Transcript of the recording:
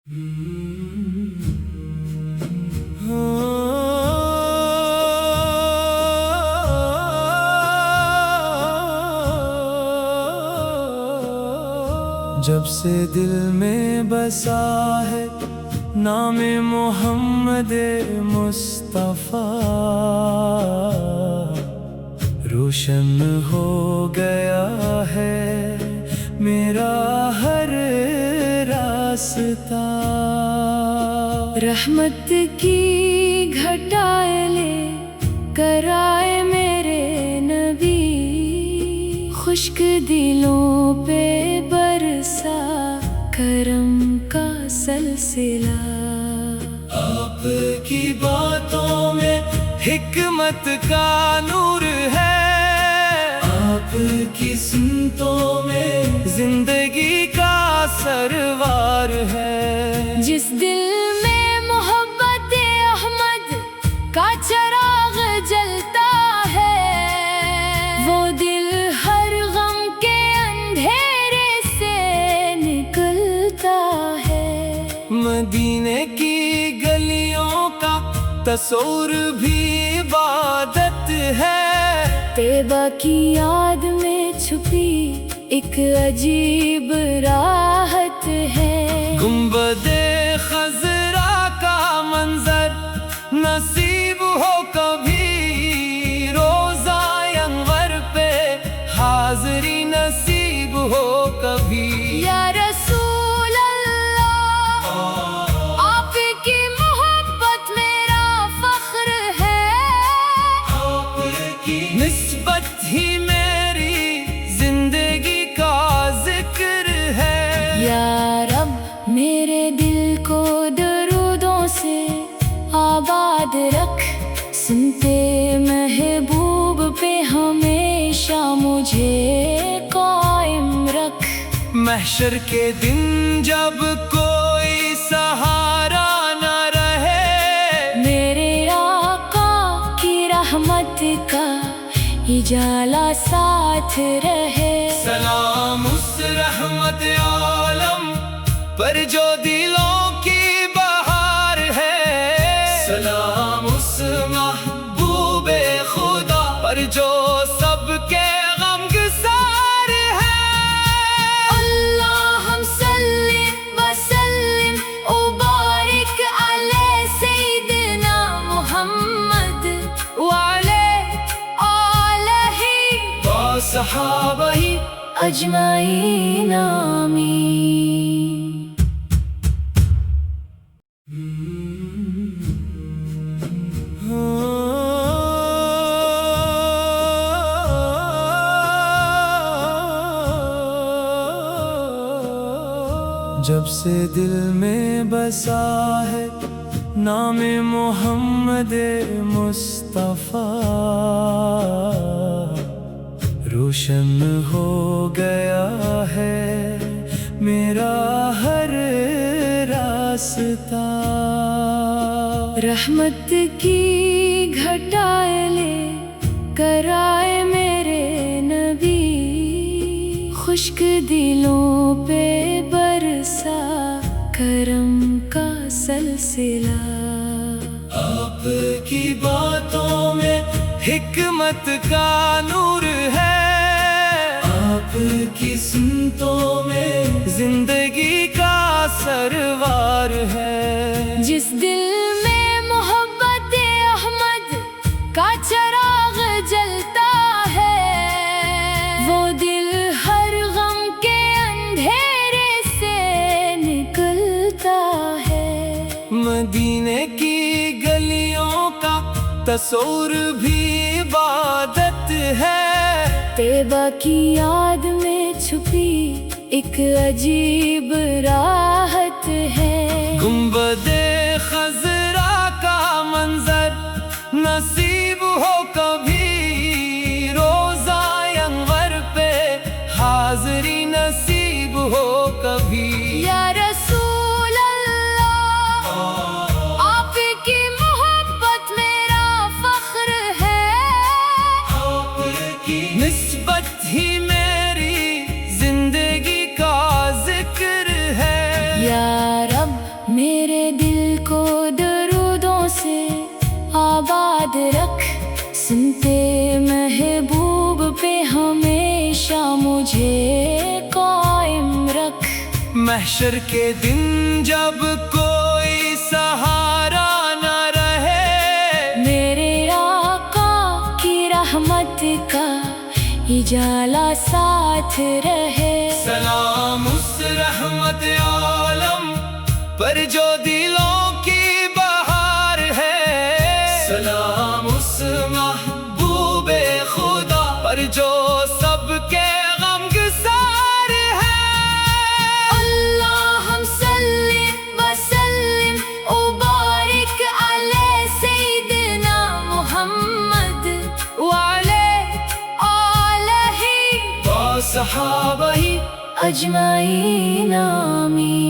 جب سے دل میں بسا ہے نام محمد مصطفیٰ، روشن ہو گیا ہے میرا ہر راستہ۔ رحمت کی گھٹائے لے کر آئے میرے نبی، خشک دلوں پہ برسا کرم کا سلسلہ۔ آپ کی باتوں میں حکمت کا نور ہے، آپ کی سنتوں میں زندگی کا سروار ہے۔ جس دل میں محبت احمد کا چراغ جلتا ہے، وہ دل ہر غم کے اندھیرے سے نکلتا ہے۔ مدینے کی گلیوں کا تصور بھی عبادت ہے، طیبہ کی یاد میں چھپی ایک عجیب راحت ہے۔ گنبد خضرا کا منظر نصیب ہو کبھی، روضہ انور پہ حاضری نصیب ہو کبھی۔ یا رسول اللہ، آپ کی محبت میرا فخر ہے، آپ کی نسبت ہی میری زندگی کا ذکر ہے۔ یا رب میرے دل کو درودوں سے آباد رکھ، سنتے محبوب پہ ہمیشہ مجھے قائم رکھ۔ محشر کے دن جب کوئی سہارا نہ رہے، میرے آقا کی رحمت کا اجالا ساتھ رہے۔ سلام اس رحمت عالم پر جو دلوں کی بہار ہے، سلام اس محبوب خدا پر جو سب کے غمگسار ہے۔ اللہم صلی وسلم وبارک علی سیدنا محمد وعلی آلہ وصحابہ اجمعین، آمین۔ جب سے دل میں بسا ہے نام محمد مصطفیٰ، روشن ہو گیا ہے میرا ہر راستہ۔ رحمت کی گھٹائے لے کر آئے میرے نبی، خشک دلوں پہ برسا کرم کا سلسلہ۔ آپ کی باتوں میں حکمت کا نور ہے، آپ کی سنتوں میں زندگی کا سروار ہے۔ جس دل میں محبت احمد کا چراغ جلتا ہے، وہ دل ہر غم کے اندھیرے سے نکلتا ہے۔ مدینے کی گلیوں کا تصور بھی عبادت ہے، طیبہ کی یاد میں چھپی ایک عجیب راحت ہے۔ گنبد خضرا کا منظر نصیب ہو کبھی، روضہ انور پہ حاضری نصیب ہو کبھی۔ یا رسول اللہ، آپ کی محبت میرا فخر ہے، آپ کی نسبت ہی میری زندگی کا ذکر ہے۔ یا سنتے محبوب پہ ہمیشہ مجھے قائم رکھ۔ محشر کے دن جب کوئی سہارا نہ رہے، میرے آقا کی رحمت کا اجالا ساتھ رہے۔ سلام اس رحمت عالم پر جو دلوں کی بہار ہے، سلام اس محبوب خدا پر جو سب کے غمگسار ہے۔ اللہم صلی وسلم وبارک علی سیدنا محمد وعلی آلہ وصحابہ اجمعین، آمین۔